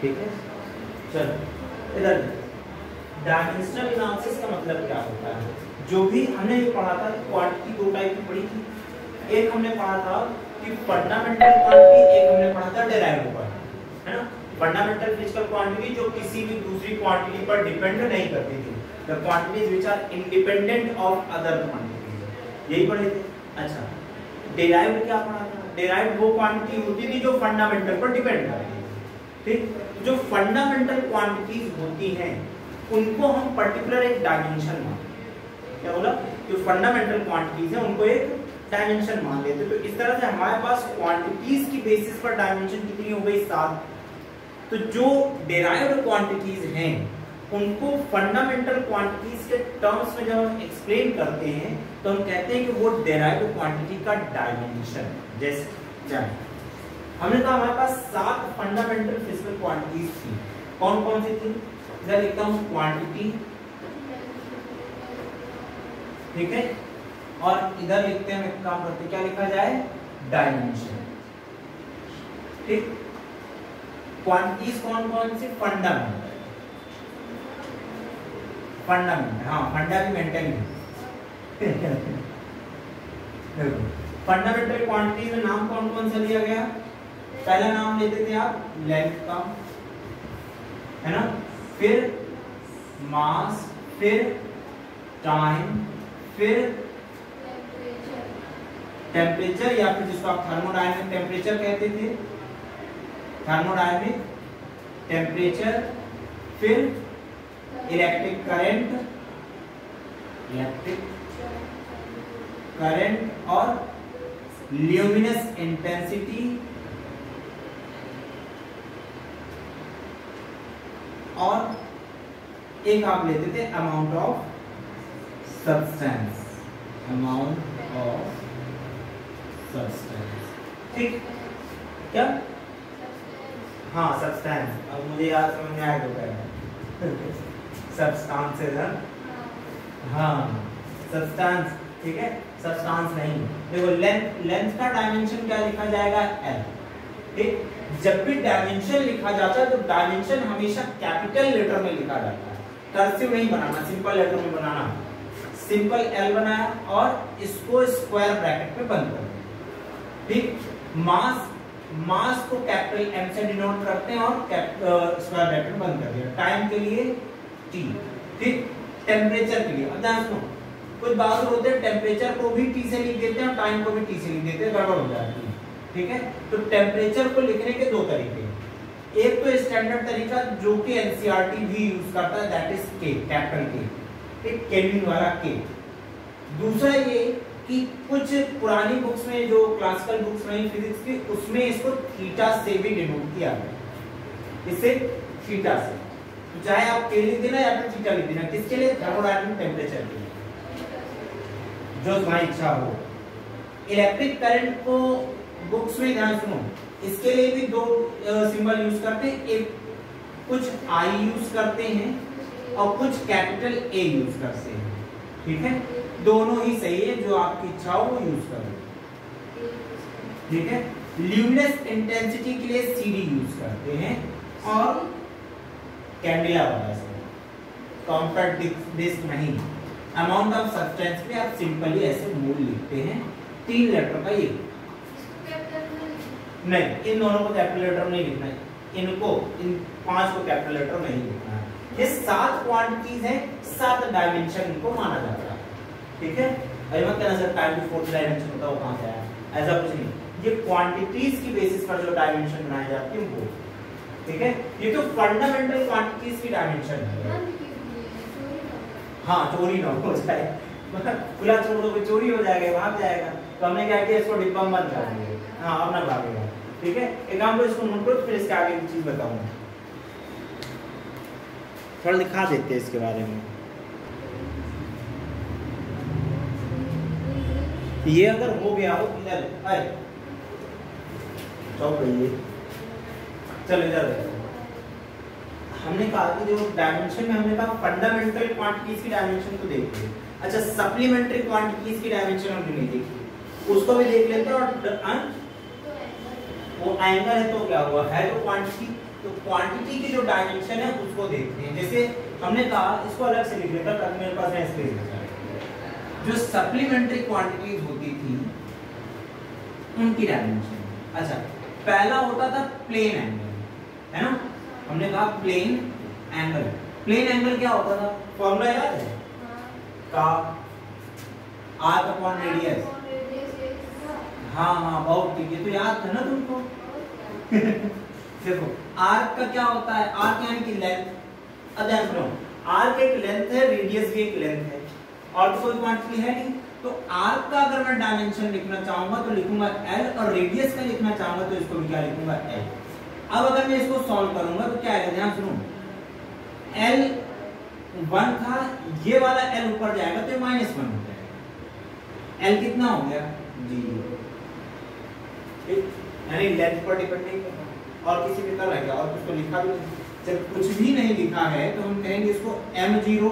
ठीक है, चलो इधर डायमेंशनल एनालिसिस का मतलब क्या होता है? जो भी हमने ये पढ़ा था, क्वांटिटी दो टाइप की पढ़ी थी। एक हमने पढ़ा था कि फंडामेंटल क्वांटिटी, एक हमने पढ़ा था डेराइव्ड क्वांटिटी, है ना। फंडामेंटल फिजिकल क्वांटिटी जो किसी भी दूसरी क्वांटिटी पर डिपेंड नहीं करती थी, the quantities which are independent of other quantities, यही पढ़े थे। अच्छा, डेराइव्ड क्या पढ़ा था? डेराइव्ड वो क्वांटिटी होती थी जो फंडामेंटल पर डिपेंड करती थी। ठीक, जो फंडामेंटल क्वांटिटीज होती हैं उनको हम पर्टिकुलर एक डायमेंशन मानते हैं। क्या बोला? जो फंडामेंटल क्वांटिटीज है उनको एक डायमेंशन मान लेते हैं। तो इस तरह से हमारे पास क्वांटिटीज की बेसिस पर डायमेंशन कितनी हो गई? 7। तो जो डेराइव्ड क्वांटिटीज हैं उनको फंडामेंटल क्वांटिटीज के टर्म्स में जब हम एक्सप्लेन करते हैं तो हम कहते हैं कि वो डेराइव्ड क्वांटिटी का डायमेंशन। जैसे जाने हमने कहा हमारे पास 7 फंडामेंटल फिजिकल क्वांटिटीज थी। कौन कौन सी थी? इधर लिखता हूं क्वांटिटी, ठीक है, और इधर लिखते हैं, एक काम करते क्या लिखा जाए? डायमेंशन। ठीक, क्वांटिटीज कौन कौन सी? फंडामेंटल, हाँ, फंडा भी मेंटेन फंडामेंटल क्वांटिटीज में नाम कौन कौन सा लिया गया? पहला नाम लेते थे आप लेंथ का, है ना, फिर मास, फिर टाइम, फिर टेम्परेचर, या फिर जिसको आप थर्मोडायनामिक टेम्परेचर कहते थे, थर्मोडायनामिक टेम्परेचर, फिर इलेक्ट्रिक करंट और ल्यूमिनस इंटेंसिटी और एक आप लेते थे अमाउंट ऑफ सब्सटेंस, ठीक, क्या? हाँ, सब्सटेंस। अब मुझे याद समझ में आया तो सब्सटेंसेस, हाँ, सब्सटेंस, ठीक है, सब्सटेंस नहीं। देखो लेंथ का डायमेंशन क्या लिखा जाएगा? L। ठीक, जब भी डायमेंशन लिखा जाता है तो डायमेंशन हमेशा कैपिटल लेटर में लिखा जाता है, कर्सिव नहीं बनाना, सिंपल लेटर में बनाना। सिंपल L बनाया और इसको स्क्वायर ब्रैकेट में बंद कर दिया। ठीक, मास को कैपिटल M से डिनोट करते हैं और स्क्वायर ब्रैकेट में बंद कर दिया। टाइम के लिए T, ठीक, टेम्परेचर के लिए, अब ध्यान सुनो, कुछ बहादुर होते हैं टेम्परेचर को भी T से लिख देते हैं और टाइम को भी T से लिख देते हैं, गड़बड़ हो जाती है। ठीक है, तो टेम्परेचर को लिखने के दो तरीके, एक तो स्टैंडर्ड तरीका जो कि एनसीईआरटी भी यूज करता है, that is K, capital K, ठीक, केल्विन वाला K। दूसरा ये कि कुछ पुरानी बुक्स में, जो क्लासिकल बुक्स में फिजिक्स की, उसमें इसको थीटा से भी डिनोट किया गया, इससे थीटा से, तो चाहे आप K लिख देना या फिर थीटा लिख देना, किसके लिए? थर्मोडायनामिक टेम्परेचर के लिए, जो तुम्हारी इच्छा हो। इलेक्ट्रिक करंट को बुक्स में ध्यान सुनो, इसके लिए भी दो सिंबल यूज करते हैं, एक कुछ I यूज करते हैं और कुछ कैपिटल A यूज करते हैं। ठीक है, दोनों ही सही है, जो आपकी इच्छा हो वो यूज करो। ठीक है, ल्यूमिनस इंटेंसिटी के लिए CD यूज करते हैं और कैंडेला वाला कॉम्पैक्ट डिस्क नहीं। अमाउंट ऑफ सब्सटेंस के लिए आप सिंपली ऐसे मोल लिखते हैं, 3 लेटर का ये नहीं, इन दोनों को कैपिटल लेटर नहीं लिखना है, इनको, इन 5 को कैपिटल लेटर नहीं लिखना है। ये 7 क्वांटिटीज हैं, 7 डायमेंशन इनको माना जाता है। ठीक है, अरे मत कहना सर टाइम की 4th डायमेंशन होता है वो कहां से आया, ऐसा कुछ नहीं, ये क्वांटिटीज की बेसिस पर जो डायमेंशन बनाए जाते हैं वो। ठीक है, ये तो फंडामेंटल क्वांटिटीज की डायमेंशन है। हाँ, चोरी ना हो जाए, खुला छोड़ दो चोरी हो जाएगा, भाग जाएगा, तो हमने क्या किया, इसको डिब्बा में बंद कर दिया। हाँ, अब ना भागेगा। ठीक है, एक काम करो, इसको नोट करो, फिर इसके आगे की चीज बताऊंगा, थोड़ा दिखा देते हैं इसके बारे में। ये अगर हो गया हो इधर आए, चलो इधर हमने कहा कि जो डायमेंशन में हमने कहा फंडामेंटल क्वांटिटीज की डायमेंशन तो देख ली। अच्छा, सप्लीमेंट्री क्वांटिटीज की डायमेंशन हमने नहीं देखी, उसको भी देख लेते हैं। और वो एंगल है तो क्या हुआ, है तो क्वांटिटी, तो क्वांटिटी की जो डायमेंशन है उसको देखते हैं। जैसे हमने कहा, इसको अलग से लिख लेता ताकि मेरे पास है स्पेस। जो सप्लीमेंट्री क्वांटिटीज होती थी उनकी डायमेंशन। अच्छा, पहला होता था प्लेन एंगल, है ना। हमने कहा प्लेन एंगल। प्लेन एंगल क्या होता था, फॉर्मूला याद है? का आर्क अपॉन रेडियस। हाँ हाँ, बहुत ठीक है, तो याद था ना तुमको। देखो आर्क का क्या होता है, आर्क यानी कि लेंथ। अब ध्यान सुनो, आर्क एक लेंथ है, रेडियस भी एक लेंथ है, और तो कोई क्वांटिटी है नहीं। तो आर्क का अगर मैं डायमेंशन लिखना चाहूंगा तो लिखूंगा l, और रेडियस का लिखना चाहूंगा तो इसको भी क्या लिखूंगा, l। अब अगर मैं इसको सॉल्व करूंगा तो क्या आएगा, ध्यान सुनो, l 1 था, ये वाला l ऊपर जाएगा तो ये -1 हो जाएगा। l कितना हो गया, 0। यानी लेंथ पर डिपेंड नहीं करता, और किसी भी तरह का और कुछ तो लिखा भी नहीं। जब कुछ भी नहीं लिखा है तो हम कहेंगे इसको m0,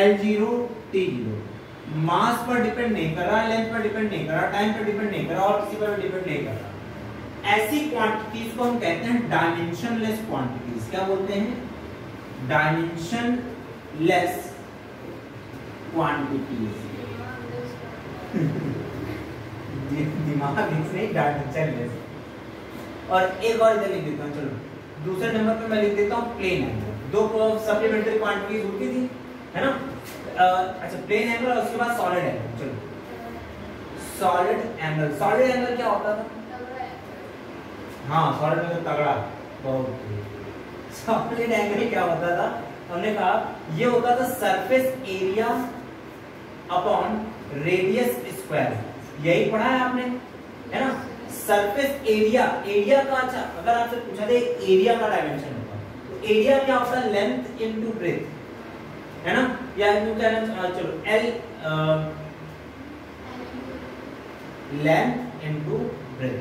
l0, t0। मास पर डिपेंड नहीं कर रहा, लेंथ पर डिपेंड नहीं कर रहा, टाइम पर डिपेंड नहीं कर रहा, और किसी पर डिपेंड नहीं कर रहा। ऐसी क्वांटिटीज को हम कहते हैं डायमेंशनलेस क्वांटिटीज। क्या बोलते हैं, डायमेंशनलेस क्वांटिटीज। दिमाग इसमें डायमेंशनलेस। और एक और इधर लिख देता हूँ, चलो दूसरे नंबर पे मैं लिख देता हूँ प्लेन एंगल। दो सप्लीमेंट्री क्वांटिटीज होती थी, है ना। अच्छा, प्लेन एंगल और उसके बाद सॉलिड एंगल। चलो सॉलिड एंगल। सॉलिड एंगल क्या होता था, हाँ सॉलिड एंगल तगड़ा, बहुत। सॉलिड एंगल क्या होता था, हमने कहा ये होता था surface area upon radius square. यही पढ़ा है आपने, है ना। सरफेस एरिया, एरिया का, अच्छा अगर आपसे पूछा जाए एरिया का डायमेंशन होता तो एरिया क्या होता है, लेंथ इनटू ब्रेथ, है ना। या चलो l लेंथ इनटू ब्रेथ,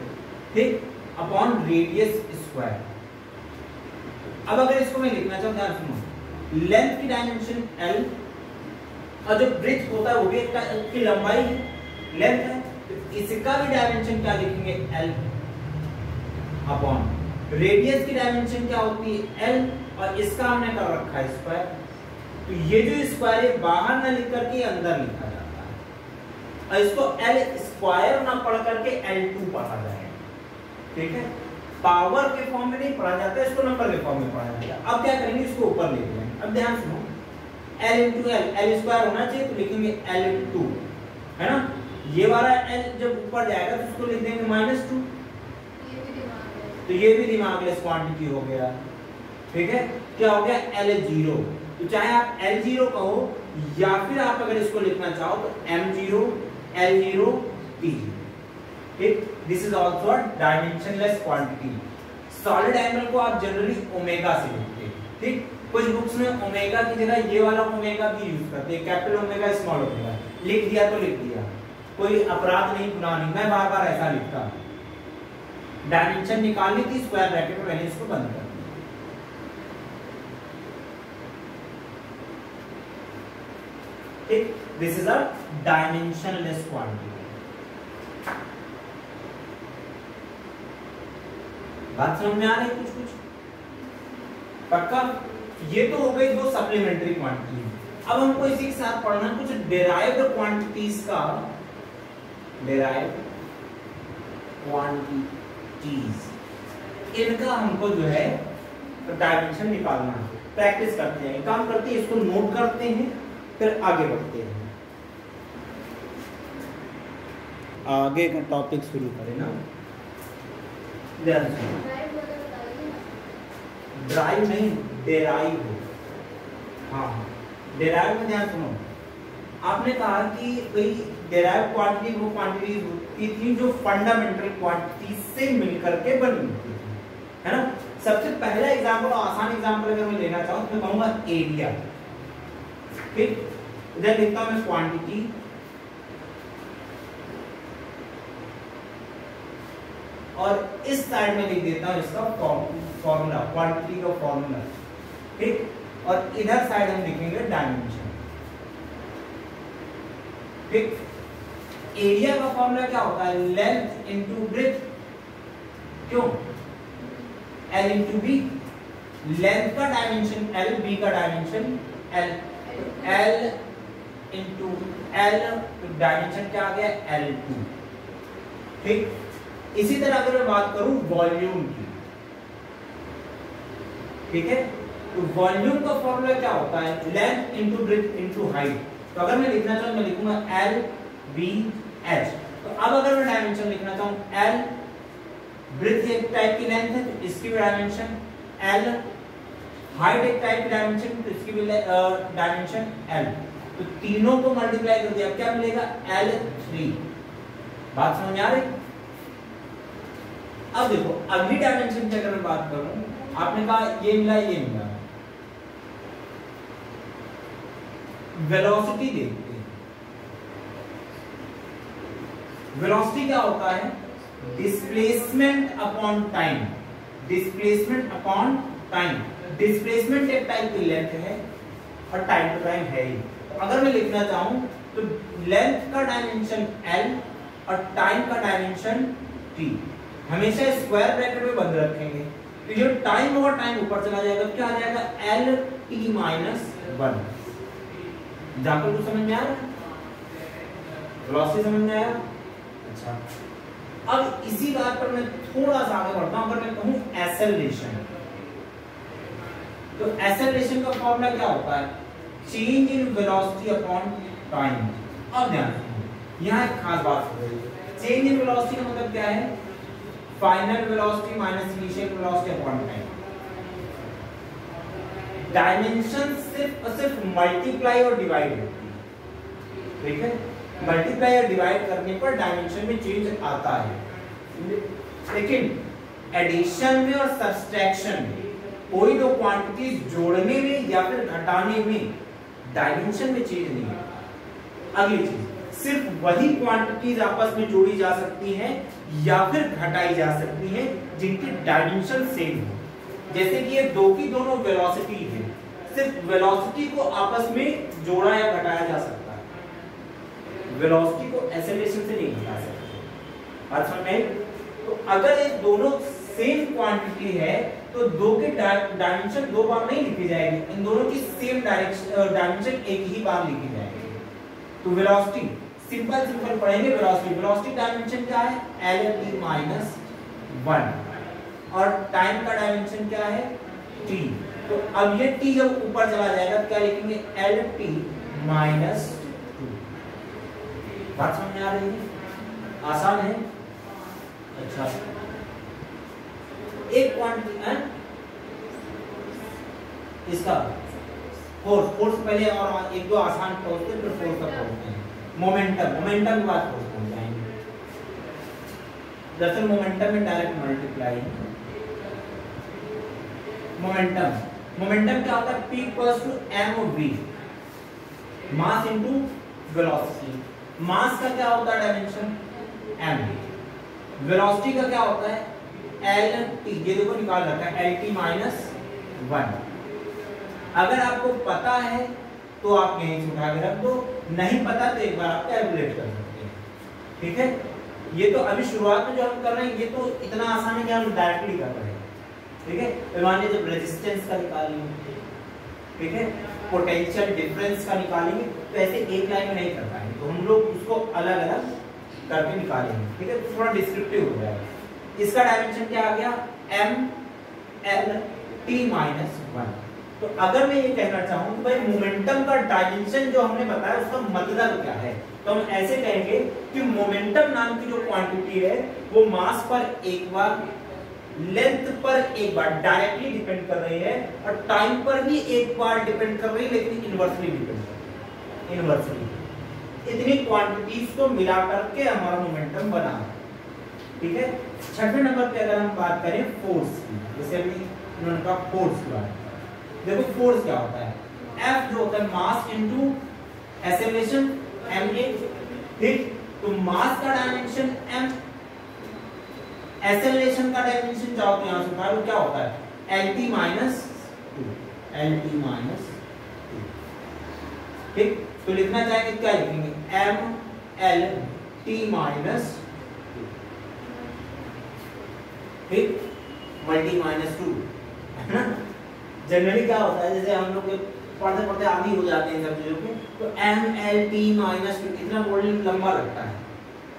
ठीक, अपॉन रेडियस स्क्वायर। अब अगर इसको मैं लिखना चाहूं, ध्यान सुनो, लेंथ की डायमेंशन l, और जो ब्रेथ होता है वो भी इसकी लंबाई लेंथ है, तो इसका भी डायमेंशन क्या लिखेंगे, l अपॉन रेडियस की डायमेंशन क्या होती है, l, और इसका हमने कर रखा है स्क्वायर। तो ये जो स्क्वायर है बाहर ना लिख करके अंदर लिखा जाता है, और इसको l स्क्वायर ना पढ़ करके l2 पढ़ा जाएगा, ठीक है। पावर के फॉर्म में नहीं पढ़ा जाता, इसको नंबर के फॉर्म में पढ़ा जाएगा। अब क्या करेंगे, इसको ऊपर ले लेंगे। अब ध्यान सुनो, l इंटू l स्क्वायर होना चाहिए तो लिखेंगे l2, है ना। ये वाला l जब ऊपर जाएगा तो उसको लिख देंगे -2, तो ये भी दिमागलेस क्वांटिटी हो गया, ठीक है। क्या हो गया, l0। तो चाहे आप l0 कहो या फिर आप अगर इसको लिखना चाहो तो m0, l0, t0, ठीक। This is also a dimensionless quantity. Solid angle को आप जनरली ओमेगा से लिखते हैं, ठीक। कुछ बुक्स में ओमेगा की जगह ये वाला ओमेगा भी यूज करते हैं, कैपिटल ओमेगा, स्मॉल ओमेगा। लिख दिया तो लिख दिया, कोई अपराध नहीं, गुनाह नहीं। मैं बार बार ऐसा लिखता, डायमेंशन निकालनी थी, स्क्वायर ब्रैकेट में मैंने इसको बंद कर दिया, ठीक। This is a dimensionless quantity. बात समझ में आ रही है कुछ कुछ, पक्का। ये तो हो गई दो सप्लीमेंट्री क्वांटिटी। अब हमको इसी के साथ पढ़ना कुछ डेराइव्ड क्वांटिटीज का, डेराइव्ड क्वांटिटीज, इनका हमको जो है डायमेंशन निकालना है। प्रैक्टिस करते हैं, काम करते हैं, इसको नोट करते हैं, फिर आगे बढ़ते हैं। आगे का टॉपिक शुरू करें ना। ड्राइव नहीं, डेराइव। हाँ, डेराइव में ध्यान सुनो, आपने कहा कि भाई डेराइव क्वांटिटी वो क्वांटिटी होती थी जो फंडामेंटल क्वांटिटी से मिलकर के बनी होती थी, है ना। सबसे पहला एग्जांपल, आसान एग्जांपल अगर मैं लेना चाहूं तो मैं कहूंगा एरिया, ठीक। इधर लिखता हूं मैं क्वांटिटी, और इस साइड में लिख देता हूं इसका फॉर्मूला, क्वांटिटी का फॉर्मूला, ठीक। और इधर साइड हम लिखेंगे डायमेंशन, ठीक। एरिया का फॉर्मूला क्या होता है, लेंथ इनटू ब्रेथ, क्यों, l इंटू बी, लेंथ का डायमेंशन l, b का dimension l, l into l, तो डायमेंशन क्या आ गया l2। ठीक, इसी तरह अगर मैं बात करूं वॉल्यूम की, ठीक है, तो वॉल्यूम का फॉर्मूला क्या होता है, length into breadth into height. तो अगर मैं लिखना चाहूं मैं लिखूंगा l b h। तो अब अगर मैं डायमेंशन लिखना चाहूं l, ब्रेथ एक टाइप की लेंथ है तो इसकी भी डायमेंशन l, हाइट एक टाइप की डायमेंशन तो इसकी भी डायमेंशन l। तो तीनों को मल्टीप्लाई कर दिया क्या मिलेगा l3। बात समझ आ रही? अब देखो अगली डायमेंशन की अगर मैं बात करूं, आपने कहा ये मिला ये मिला, वेलोसिटी देखते हैं। वेलोसिटी क्या होता है, displacement upon time, displacement upon time. Displacement एक टाइप की लेंथ है और टाइम टू टाइम है ही। तो अगर मैं लिखना चाहूं तो लेंथ का डायमेंशन l और टाइम का डायमेंशन t, हमेशा स्क्वायर ब्रैकेट में बंद रखेंगे। तो जो टाइम होगा टाइम ऊपर चला जाएगा, क्या आ जाएगा l t माइनस 1। जाकर कुछ समझ में आ रहा है, वेलोसिटी समझ में आया? अच्छा, अब इसी बात पर मैं थोड़ा सा आगे बढ़ता हूं। अगर मैं कहूं एक्सेलरेशन, तो एक्सेलरेशन का फॉर्मूला क्या होता है, change in velocity upon time. अब ध्यान रखिए यहां एक खास बात हो रही है, चेंज इन वेलोसिटी का मतलब क्या है, final velocity minus initial velocity upon time. Dimension सिर्फ और सिर्फ मल्टीप्लाई और डिवाइड होती है, ठीक है, मल्टीप्लाई और डिवाइड करने पर डायमेंशन में चेंज आता है। लेकिन एडिशन में और सब्सट्रैक्शन में कोई दो क्वांटिटी जोड़ने में या फिर घटाने में डायमेंशन में चेंज नहीं आता। अगली चीज, सिर्फ वही क्वांटिटीज आपस में जोड़ी जा सकती हैं या फिर घटाई जा सकती हैं जिनकी डायमेंशन सेम हो। जैसे कि ये दो की दोनों वेलोसिटी है, सिर्फ वेलोसिटी को आपस में जोड़ा या घटाया जा सकता है, वेलोसिटी को एक्सेलरेशन से नहीं घटा सकते। बात समझ में? तो अगर ये दोनों सेम क्वांटिटी है तो दो के डायमेंशन दो बार नहीं लिखी जाएगी, इन दोनों की सेम डायमेंशन एक ही बार लिखी जाएगी। तो वेलोसिटी सिंपल सिंपल पढ़ेंगे। वेलोसिटी डायमेंशन क्या है, l माइनस 1 और टाइम का डायमेंशन क्या है t। तो अब ये t जब ऊपर चला जाएगा क्या लिखेंगे, lt माइनस 2। बात समझ में आ रही है, आसान है। अच्छा, एक क्वांटिटी है इसका फोर्स पहले और एक दो आसान पढ़ते फिर फोर्स का पढ़ते हैं। मोमेंटम के बाद फोर्स पढ़ जाएंगे। दरअसल मोमेंटम में डायरेक्ट मल्टीप्लाई। मोमेंटम क्या होता है, P equals to mv, mass into velocity. Mass का क्या होता है डायमेंशन m, वेलोसिटी का क्या होता है lt, ये देखो निकाल रखा है lt माइनस 1। अगर आपको पता है तो आप यहीं से उठा के रख दो, नहीं पता तो एक बार आप कैलकुलेट कर सकते हैं, ठीक है। ये तो अभी शुरुआत में जो हम कर रहे हैं ये तो इतना आसान है कि हम डायरेक्टली कर रहे हैं, ठीक है। तो मान लीजिए जब रेजिस्टेंस का निकालेंगे, ठीक है, पोटेंशियल डिफरेंस का निकालेंगे तो ऐसे एक लाइन में नहीं कर पाएंगे, तो हम लोग उसको अलग अलग करके निकालेंगे, ठीक है। तो थोड़ा डिस्क्रिप्टिव हो जाएगा। इसका डायमेंशन क्या आ गया m l t माइनस 1। तो अगर मैं ये कहना चाहूं कि भाई मोमेंटम का डायमेंशन जो हमने बताया उसका मतलब क्या है, तो हम ऐसे कहेंगे कि मोमेंटम नाम की जो क्वांटिटी है वो मास पर एक बार, लेंथ पर एक बार डायरेक्टली डिपेंड कर रही है और टाइम पर भी एक बार डिपेंड कर रही है, लेकिन इनवर्सली डिपेंड कर रही है। इनवर्सली इतनी क्वांटिटीज को मिला करके हमारा मोमेंटम बना है, ठीक है। छठवें नंबर पे अगर हम बात करें फोर्स की, जैसे अभी उन्होंने कहा फोर्स की बात, देखो फोर्स क्या होता है, F जो होता है मास इनटू एक्सेलरेशन ma, ठीक। तो मास का डायमेंशन m, एक्सेलरेशन का डायमेंशन चाहो तो यहां से उठा लो, क्या होता है lt माइनस 2, lt माइनस 2, ठीक। तो लिखना चाहेंगे क्या लिखेंगे m l t माइनस 2, ठीक, मल्टी माइनस 2 है ना। जनरली क्या होता है, जैसे हम लोग पढ़ते पढ़ते आदी हो जाते हैं सब चीजों पे, तो MLT माइनस 2 इतना वोल्यूम लंबा लगता है,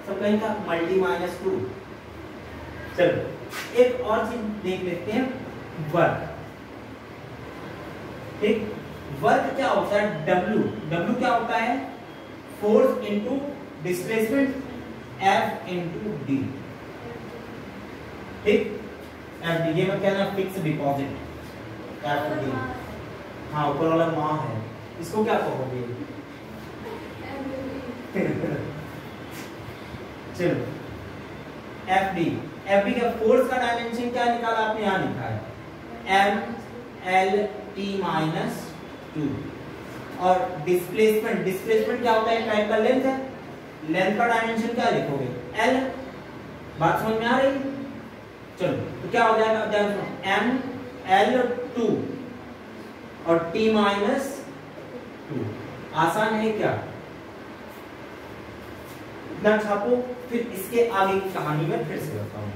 सब कहीं का मल्टी माइनस 2। चलो एक और चीज देख लेते हैं, वर्क। ठीक, वर्क क्या होता है, W क्या होता है, force into displacement, F into D। ठीक, FD ये मैं कहना फिक्स डिपॉजिट, FD। हाँ ऊपर वाला माँ है, इसको क्या कहोगे? चलो FD का फोर्स का डायमेंशन क्या निकाला आपने, यहाँ लिखा है MLT माइनस 2। और डिस्प्लेसमेंट क्या होता है, टाइप का लेंथ है, लेंथ का डायमेंशन क्या लिखोगे, L। बात समझ में आ रही? चलो तो क्या हो जाएगा, ML2 और T माइनस 2। आसान है क्या? इतना छापो, फिर इसके आगे की कहानी में फिर से बताऊं।